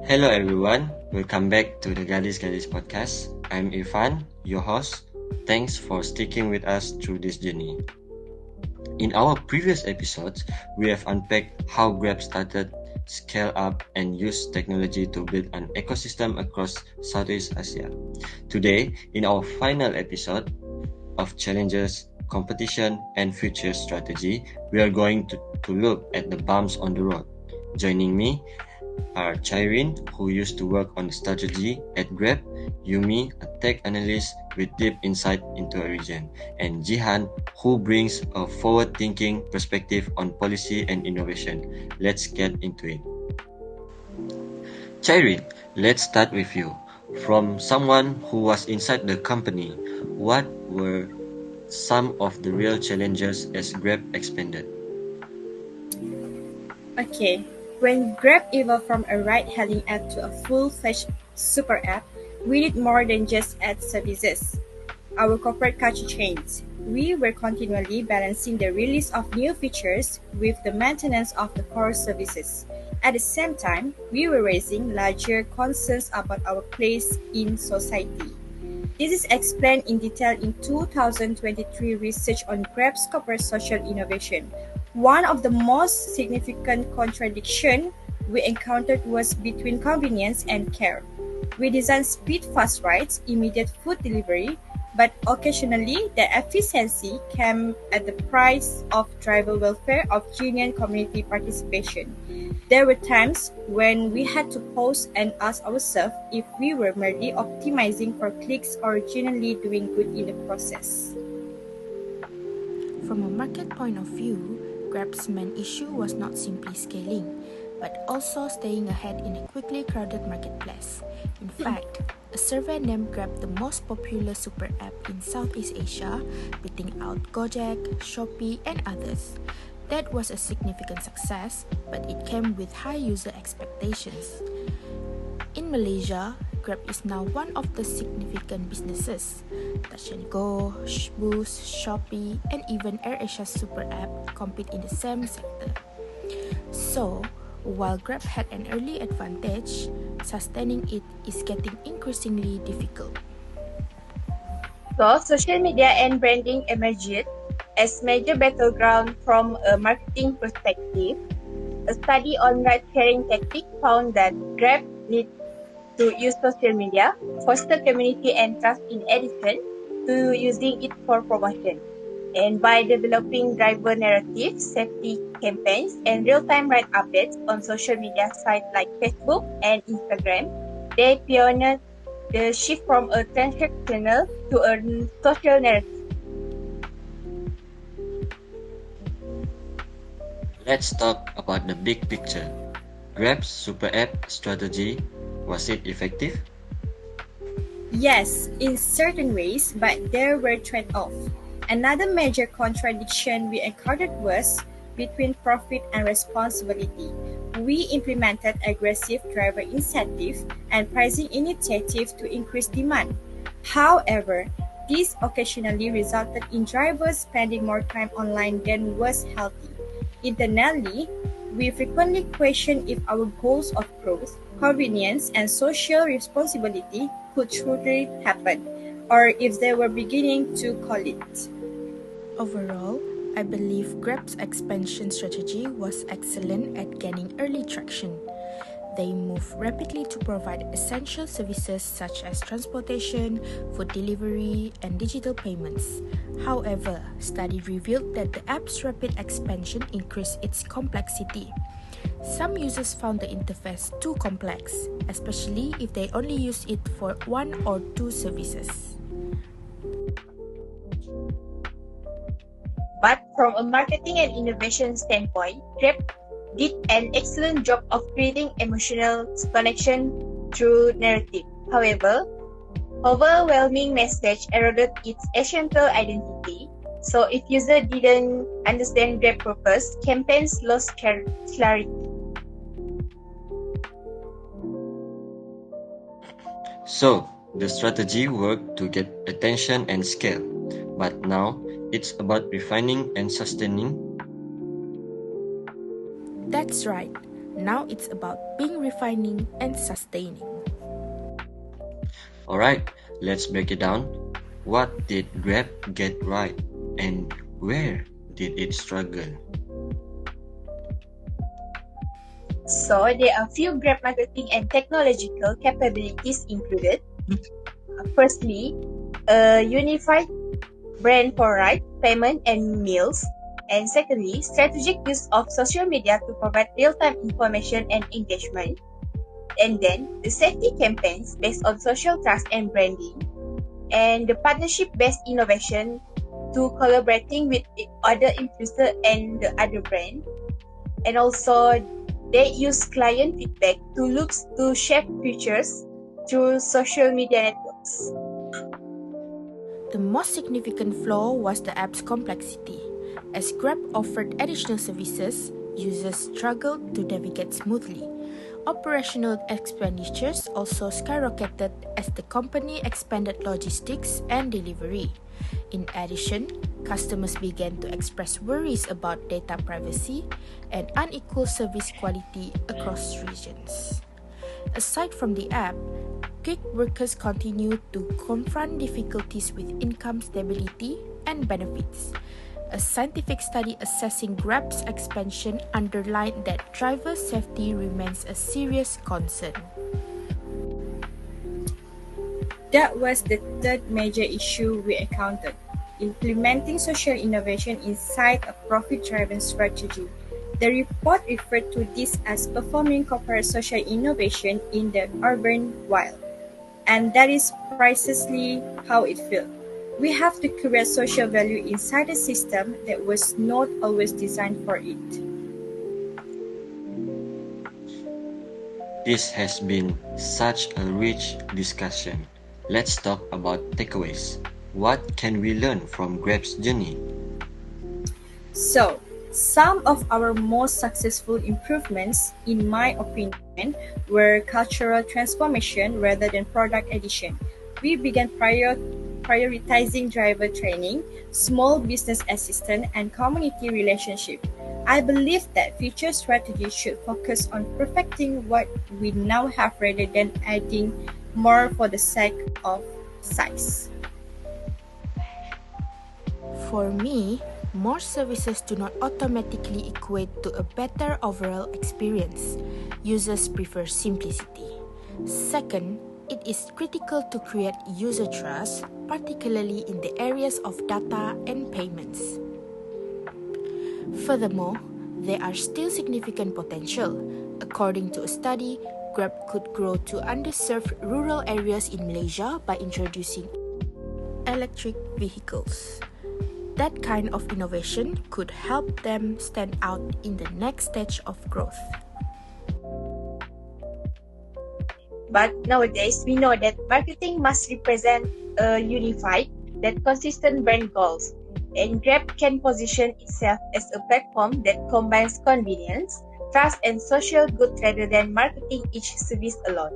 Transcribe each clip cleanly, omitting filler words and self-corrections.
Hello everyone, welcome back to the Gadis podcast. I'm Irfan, your host. Thanks for sticking with us through this journey. In our previous episodes, we have unpacked how Grab started, scale up, and use technology to build an ecosystem across Southeast Asia. Today, in our final episode of challenges, competition, and future strategy, we are going to look at the bumps on the road. Joining me are CHAIREEN, who used to work on strategy at Grab, YUMI, a tech analyst with deep insight into a region, and Jihan, who brings a forward-thinking perspective on policy and innovation. Let's get into it. CHAIREEN, let's start with you. From someone who was inside the company, what were some of the real challenges as Grab expanded? Okay, when Grab evolved from a ride-hailing app to a full-fledged super app, we did more than just add services. Our corporate culture changed. We were continually balancing the release of new features with the maintenance of the core services. At the same time, we were raising larger concerns about our place in society. This is explained in detail in 2023 research on Grab's corporate social innovation. One of the most significant contradictions we encountered was between convenience and care. We designed speed-fast rides, immediate food delivery, but occasionally the efficiency came at the price of driver welfare or genuine community participation. There were times when we had to pause and ask ourselves if we were merely optimizing for clicks or genuinely doing good in the process. From a market point of view, Grab's main issue was not simply scaling, but also staying ahead in a quickly crowded marketplace. In fact, a survey named Grab the most popular super app in Southeast Asia, beating out Gojek, Shopee, and others. That was a significant success, but it came with high user expectations. In Malaysia, Grab is now one of the significant businesses. Touch and Go, Boost, Shopee, and even AirAsia's super app compete in the same sector. So, while Grab had an early advantage, sustaining it is getting increasingly difficult. So, social media and branding emerged as major battleground from a marketing perspective. A study on ride-sharing tactics found that Grab needs to use social media, foster community and trust in addition to using it for promotion. And by developing driver narratives, safety campaigns, and real-time ride updates on social media sites like Facebook and Instagram, they pioneered the shift from a transactional to a social narrative. Let's talk about the big picture. Grab's super app strategy, was it effective? Yes, in certain ways, but there were trade-offs. Another major contradiction we encountered was between profit and responsibility. We implemented aggressive driver incentives and pricing initiatives to increase demand. However, this occasionally resulted in drivers spending more time online than was healthy. Internally, we frequently question if our goals of growth, convenience, and social responsibility could truly happen, or if they were beginning to call it. Overall, I believe Grab's expansion strategy was excellent at gaining early traction. They moved rapidly to provide essential services such as transportation, food delivery, and digital payments. However, study revealed that the app's rapid expansion increased its complexity. Some users found the interface too complex, especially if they only use it for one or two services. But from a marketing and innovation standpoint, Grab did an excellent job of creating emotional connection through narrative. However, overwhelming message eroded its essential identity. So if user didn't understand Grab purpose, campaigns lost clarity. So, the strategy worked to get attention and scale, but now it's about refining and sustaining. That's right. Now it's about being refining and sustaining. Alright, let's break it down. What did Grab get right and where did it struggle? So there are few Grab marketing and technological capabilities included. Firstly, a unified brand for ride, payment and meals. And secondly, strategic use of social media to provide real-time information and engagement. And then the safety campaigns based on social trust and branding. And the partnership-based innovation to collaborating with other influencers and the other brand. And also they use client feedback to look to shape features through social media networks. The most significant flaw was the app's complexity. As Grab offered additional services, users struggled to navigate smoothly. Operational expenditures also skyrocketed as the company expanded logistics and delivery. In addition, customers began to express worries about data privacy and unequal service quality across regions. Aside from the app, gig workers continue to confront difficulties with income stability and benefits. A scientific study assessing Grab's expansion underlined that driver safety remains a serious concern. That was the third major issue we encountered: implementing social innovation inside a profit-driven strategy. The report referred to this as performing corporate social innovation in the urban wild, and that is precisely how it feels. We have to create social value inside a system that was not always designed for it. This has been such a rich discussion. Let's talk about takeaways. What can we learn from Grab's journey? So, some of our most successful improvements, in my opinion, were cultural transformation rather than product addition. We began prioritizing driver training, small business assistance, and community relationship. I believe that future strategies should focus on perfecting what we now have rather than adding more for the sake of size. For me, more services do not automatically equate to a better overall experience. Users prefer simplicity. Second, it is critical to create user trust, particularly in the areas of data and payments. Furthermore, there are still significant potential. According to a study, Grab could grow to underserved rural areas in Malaysia by introducing electric vehicles. That kind of innovation could help them stand out in the next stage of growth. But nowadays, we know that marketing must represent a unified, that consistent brand goals. And Grab can position itself as a platform that combines convenience, trust, and social good rather than marketing each service alone.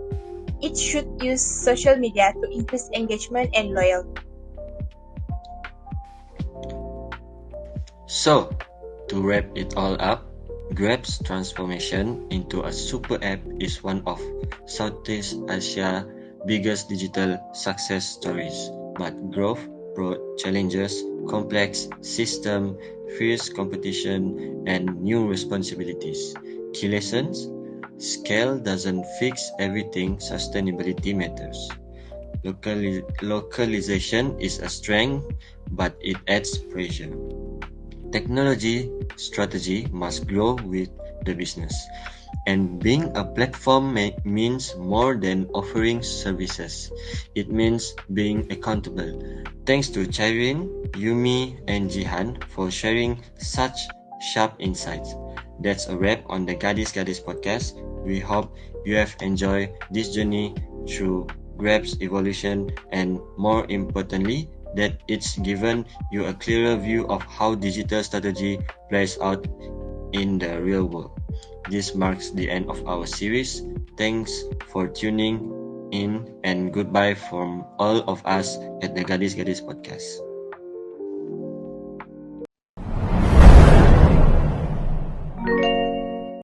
It should use social media to increase engagement and loyalty. So, to wrap it all up, Grab's transformation into a super app is one of Southeast Asia's biggest digital success stories. But growth brought challenges, complex system, fierce competition, and new responsibilities. Key lessons: scale doesn't fix everything, sustainability matters. Localization is a strength, but it adds pressure. Technology strategy must grow with the business. And being a platform means more than offering services. It means being accountable. Thanks to CHAIREEN, YUMI, and Jihan for sharing such sharp insights. That's a wrap on the Gadis podcast. We hope you have enjoyed this journey through Grab's evolution, and more importantly, that it's given you a clearer view of how digital strategy plays out in the real world. This marks the end of our series. Thanks for tuning in, and goodbye from all of us at the Gadis podcast.